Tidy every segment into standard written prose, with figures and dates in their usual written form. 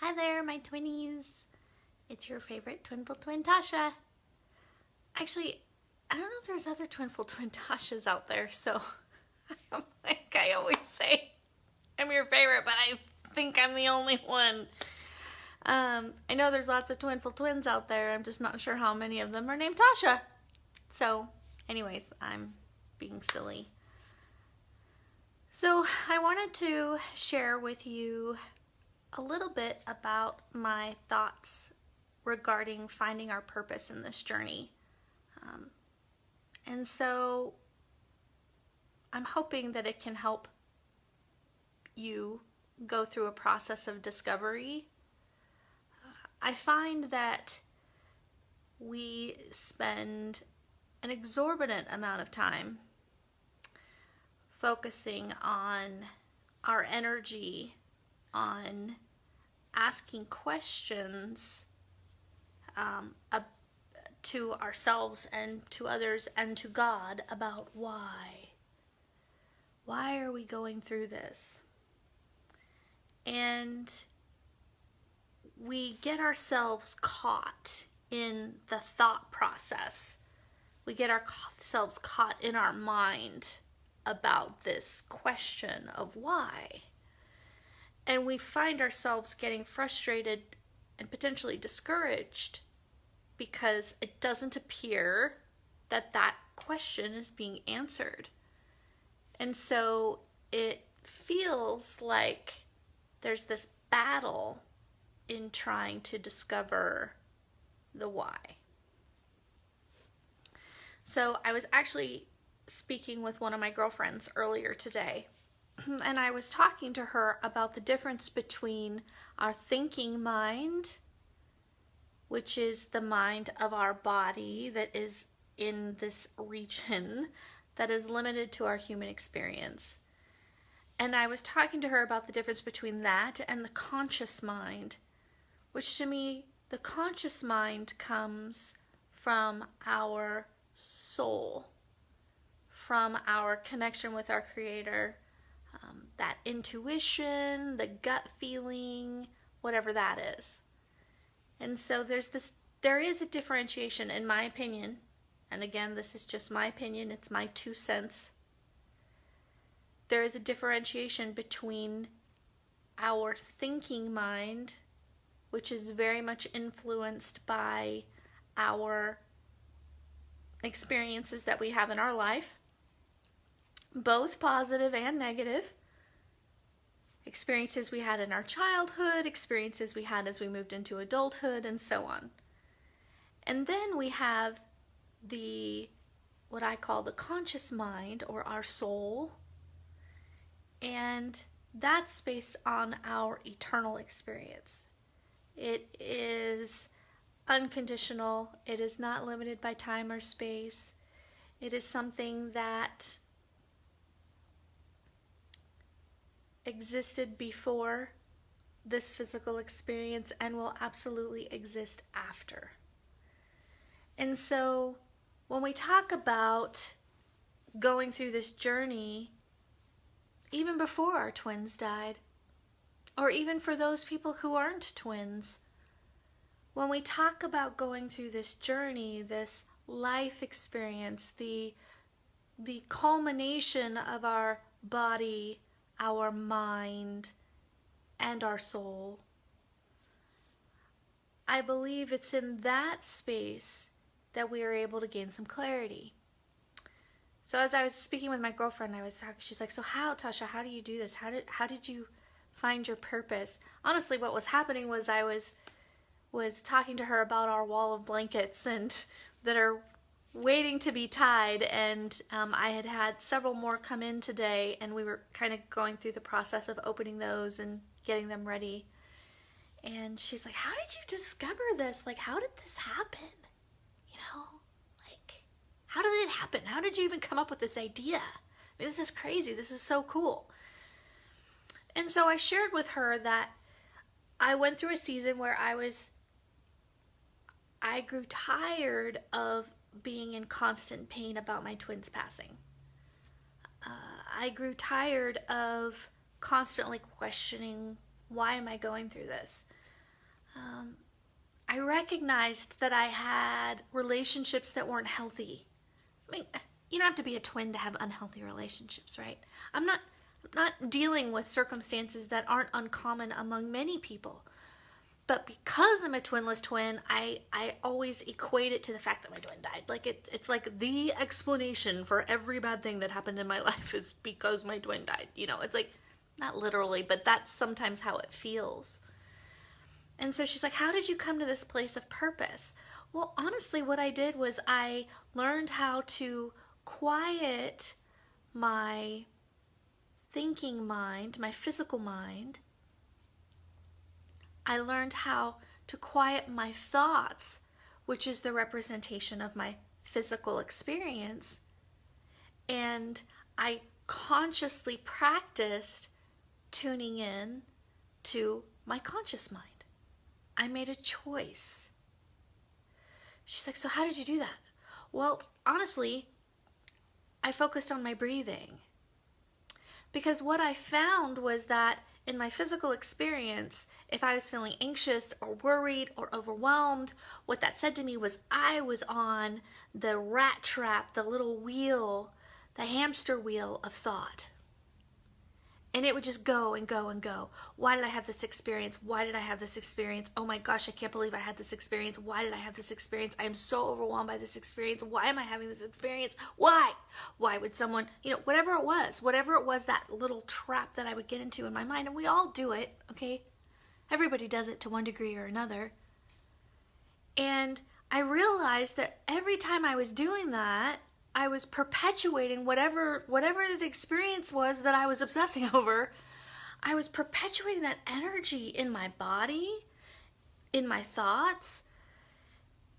Hi there, my twinnies. It's your favorite Twinful twin, Tasha. Actually, I don't know if there's other Twinful twin Tashas out there, so like I always say, I'm your favorite, but I think I'm the only one. I know there's lots of Twinful twins out there. I'm just not sure how many of them are named Tasha. So, anyways, I'm being silly. So, I wanted to share with you a little bit about my thoughts regarding finding our purpose in this journey. And so I'm hoping that it can help you go through a process of discovery. I find that we spend an exorbitant amount of time focusing on our energy on asking questions to ourselves and to others and to God about why. Why are we going through this? And we get ourselves caught in the thought process. We get ourselves caught in our mind about this question of why. And we find ourselves getting frustrated and potentially discouraged because it doesn't appear that that question is being answered. And so it feels like there's this battle in trying to discover the why. So I was actually speaking with one of my girlfriends earlier today, and I was talking to her about the difference between our thinking mind, which is the mind of our body that is in this region that is limited to our human experience. And I was talking to her about the difference between that and the conscious mind, which to me, the conscious mind comes from our soul, from our connection with our Creator, that intuition, the gut feeling, whatever that is. And so there is a differentiation, in my opinion, and again, this is just my opinion, it's my 2 cents. There is a differentiation between our thinking mind, which is very much influenced by our experiences that we have in our life, both positive and negative. Experiences we had in our childhood, experiences we had as we moved into adulthood, and so on. And then we have what I call the conscious mind, or our soul, and that's based on our eternal experience. It is unconditional. It is not limited by time or space. It is something that existed before this physical experience and will absolutely exist after. And so when we talk about going through this journey, even before our twins died, or even for those people who aren't twins, when we talk about going through this journey, this life experience, the culmination of our body, our mind, and our soul, I believe it's in that space that we are able to gain some clarity. So as I was speaking with my girlfriend, I was talking, she's like, so how, Tasha, how do you do this? How did you find your purpose? Honestly, what was happening was I was talking to her about our wall of blankets and that are waiting to be tied, and I had several more come in today, and we were kind of going through the process of opening those and getting them ready. And she's like, how did you discover this? Like, how did this happen? You know, like, how did it happen? How did you even come up with this idea? I mean, this is crazy. This is so cool. And so I shared with her that I went through a season where I grew tired of being in constant pain about my twins passing. I grew tired of constantly questioning, why am I going through this? I recognized that I had relationships that weren't healthy. I mean, you don't have to be a twin to have unhealthy relationships, right? I'm not dealing with circumstances that aren't uncommon among many people. But because I'm a twinless twin, I always equate it to the fact that my twin died. Like it's like the explanation for every bad thing that happened in my life is because my twin died. You know, it's like, not literally, but that's sometimes how it feels. And so she's like, how did you come to this place of purpose? Well, honestly, what I did was I learned how to quiet my thinking mind, my physical mind. I learned how to quiet my thoughts, which is the representation of my physical experience. And I consciously practiced tuning in to my conscious mind. I made a choice. She's like, so how did you do that? Well, honestly, I focused on my breathing. Because what I found was that in my physical experience, if I was feeling anxious or worried or overwhelmed, what that said to me was I was on the rat trap, the little wheel, the hamster wheel of thought. And it would just go and go and go. Why did I have this experience? Why did I have this experience? Oh my gosh, I can't believe I had this experience. Why did I have this experience? I am so overwhelmed by this experience. Why am I having this experience? Why? Why would someone, whatever it was, that little trap that I would get into in my mind. And we all do it, okay? Everybody does it to one degree or another. And I realized that every time I was doing that, I was perpetuating whatever the experience was that I was obsessing over. I was perpetuating that energy in my body, in my thoughts.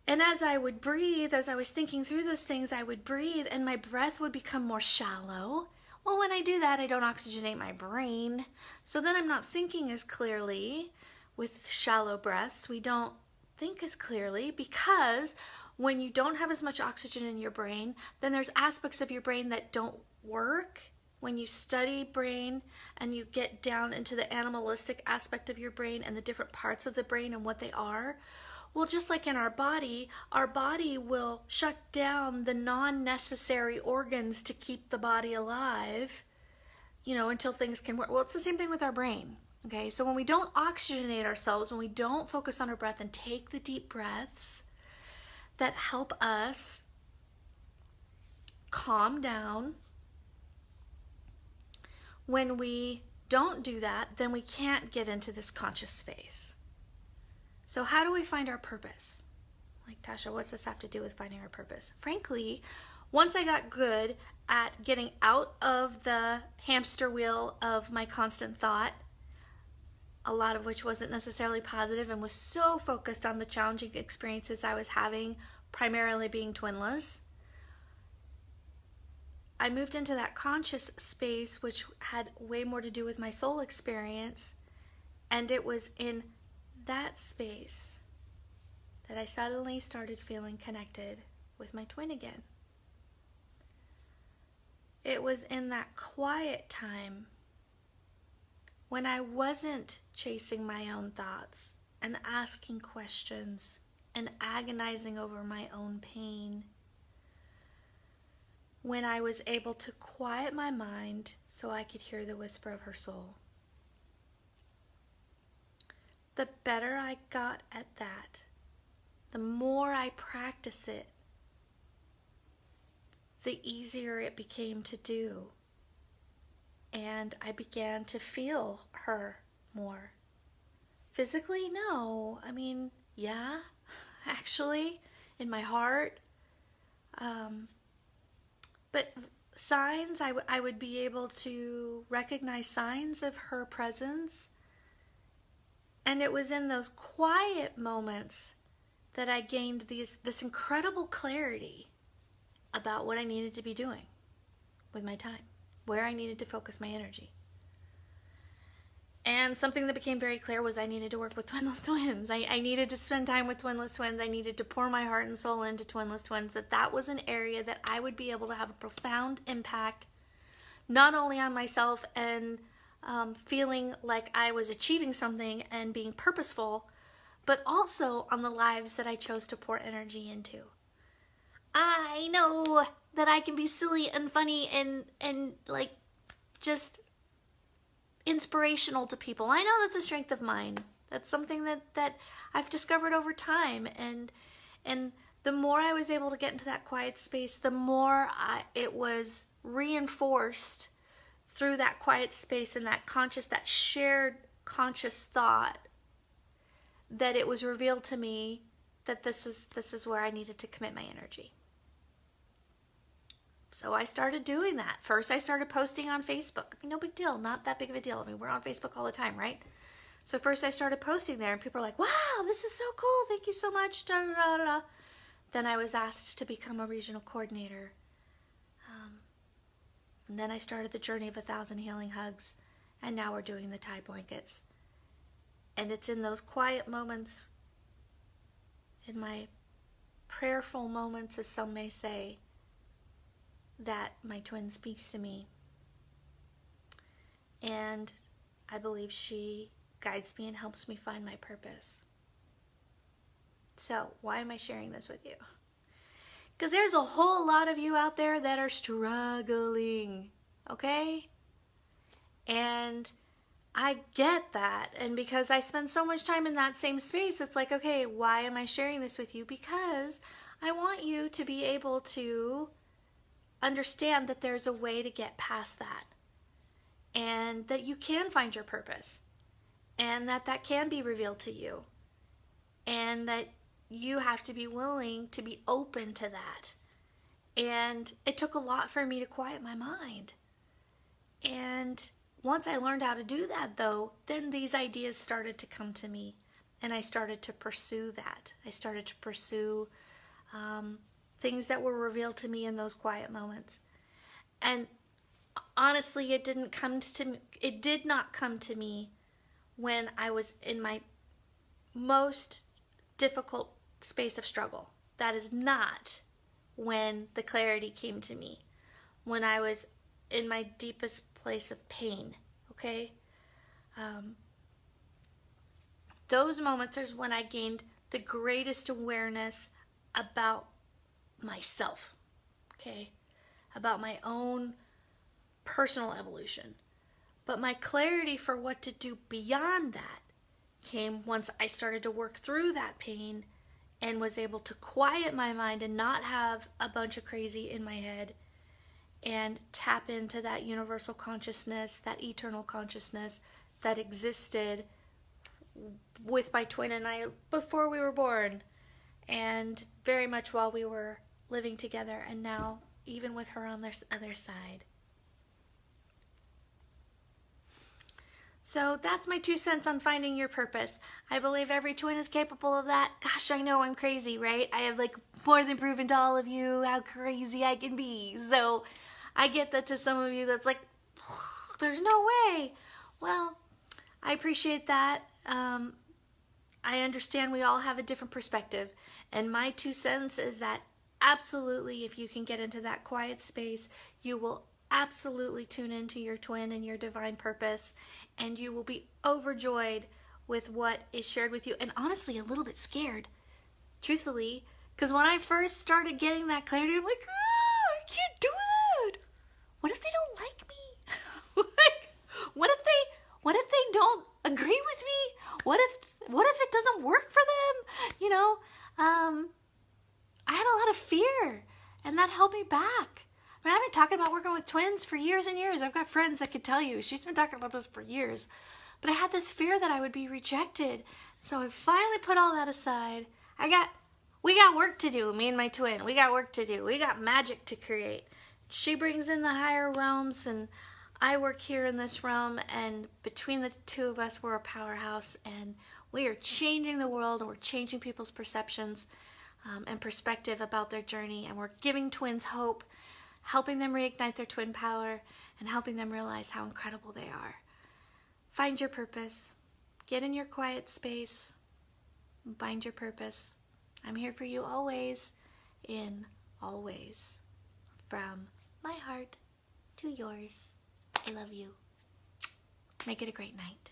And as I would breathe, as I was thinking through those things, I would breathe and my breath would become more shallow. Well, when I do that, I don't oxygenate my brain. So then I'm not thinking as clearly. With shallow breaths, we don't think as clearly because when you don't have as much oxygen in your brain, then there's aspects of your brain that don't work. When you study brain and you get down into the animalistic aspect of your brain and the different parts of the brain and what they are, well, just like in our body will shut down the non-necessary organs to keep the body alive, until things can work. Well, it's the same thing with our brain. Okay, so when we don't oxygenate ourselves, when we don't focus on our breath and take the deep breaths, that help us calm down. When we don't do that, then we can't get into this conscious space. So how do we find our purpose? Like, Tasha, what's this have to do with finding our purpose? Frankly, once I got good at getting out of the hamster wheel of my constant thought, a lot of which wasn't necessarily positive and was so focused on the challenging experiences I was having, primarily being twinless, I moved into that conscious space, which had way more to do with my soul experience, and it was in that space that I suddenly started feeling connected with my twin again. It was in that quiet time when I wasn't chasing my own thoughts and asking questions and agonizing over my own pain, when I was able to quiet my mind so I could hear the whisper of her soul. The better I got at that, the more I practice it, the easier it became to do. And I began to feel her more. Physically, no. I mean, yeah, actually, in my heart. But signs, I would be able to recognize signs of her presence. And it was in those quiet moments that I gained this incredible clarity about what I needed to be doing with my time, where I needed to focus my energy. And something that became very clear was I needed to work with twinless twins. I needed to spend time with twinless twins. I needed to pour my heart and soul into twinless twins. That was an area that I would be able to have a profound impact, not only on myself and feeling like I was achieving something and being purposeful, but also on the lives that I chose to pour energy into. I know that I can be silly and funny and like just inspirational to people. I know that's a strength of mine. That's something that I've discovered over time, and the more I was able to get into that quiet space, the more it was reinforced through that quiet space and that shared conscious thought, that it was revealed to me that this is where I needed to commit my energy. So I started doing that. First, I started posting on Facebook. I mean, no big deal, not that big of a deal. I mean, we're on Facebook all the time, right? So first I started posting there, and people are like, wow, this is so cool. Thank you so much. Da, da, da, da. Then I was asked to become a regional coordinator. And then I started the journey of 1,000 healing hugs. And now we're doing the Thai blankets. And it's in those quiet moments, in my prayerful moments, as some may say, that my twin speaks to me. And I believe she guides me and helps me find my purpose. So, why am I sharing this with you? Because there's a whole lot of you out there that are struggling, okay? And I get that. And because I spend so much time in that same space, it's like, okay, why am I sharing this with you? Because I want you to be able to understand that there's a way to get past that. And that you can find your purpose. And that can be revealed to you. And that you have to be willing to be open to that. And it took a lot for me to quiet my mind. And once I learned how to do that, though, then these ideas started to come to me. And I started to pursue that. I started to pursue things that were revealed to me in those quiet moments. And honestly, it did not come to me when I was in my most difficult space of struggle. That is not when the clarity came to me. When I was in my deepest place of pain, okay? Those moments is when I gained the greatest awareness about myself, okay? About my own personal evolution. But my clarity for what to do beyond that came once I started to work through that pain and was able to quiet my mind and not have a bunch of crazy in my head and tap into that universal consciousness, that eternal consciousness that existed with my twin and I before we were born, and very much while we were living together, and now even with her on the other side. So that's my 2 cents on finding your purpose. I believe every twin is capable of that. Gosh, I know I'm crazy, right? I have like more than proven to all of you how crazy I can be. So I get that to some of you that's like, there's no way. Well, I appreciate that. I understand we all have a different perspective. And my 2 cents is that absolutely, if you can get into that quiet space, you will absolutely tune into your twin and your divine purpose, and you will be overjoyed with what is shared with you, and honestly a little bit scared, truthfully, because when I first started getting that clarity, I'm like, I can't do it. What if they don't like me? What if they don't agree with me? What if it doesn't work for them? You know, I had a lot of fear, and that held me back. I mean, I've been talking about working with twins for years and years. I've got friends that could tell you. She's been talking about this for years. But I had this fear that I would be rejected. So I finally put all that aside. We got work to do, me and my twin. We got work to do. We got magic to create. She brings in the higher realms, and I work here in this realm. And between the two of us, we're a powerhouse. And we are changing the world, and we're changing people's perceptions and perspective about their journey. And we're giving twins hope, helping them reignite their twin power, and helping them realize how incredible they are. Find your purpose. Get in your quiet space. Find your purpose. I'm here for you always, in all ways. From my heart to yours, I love you. Make it a great night.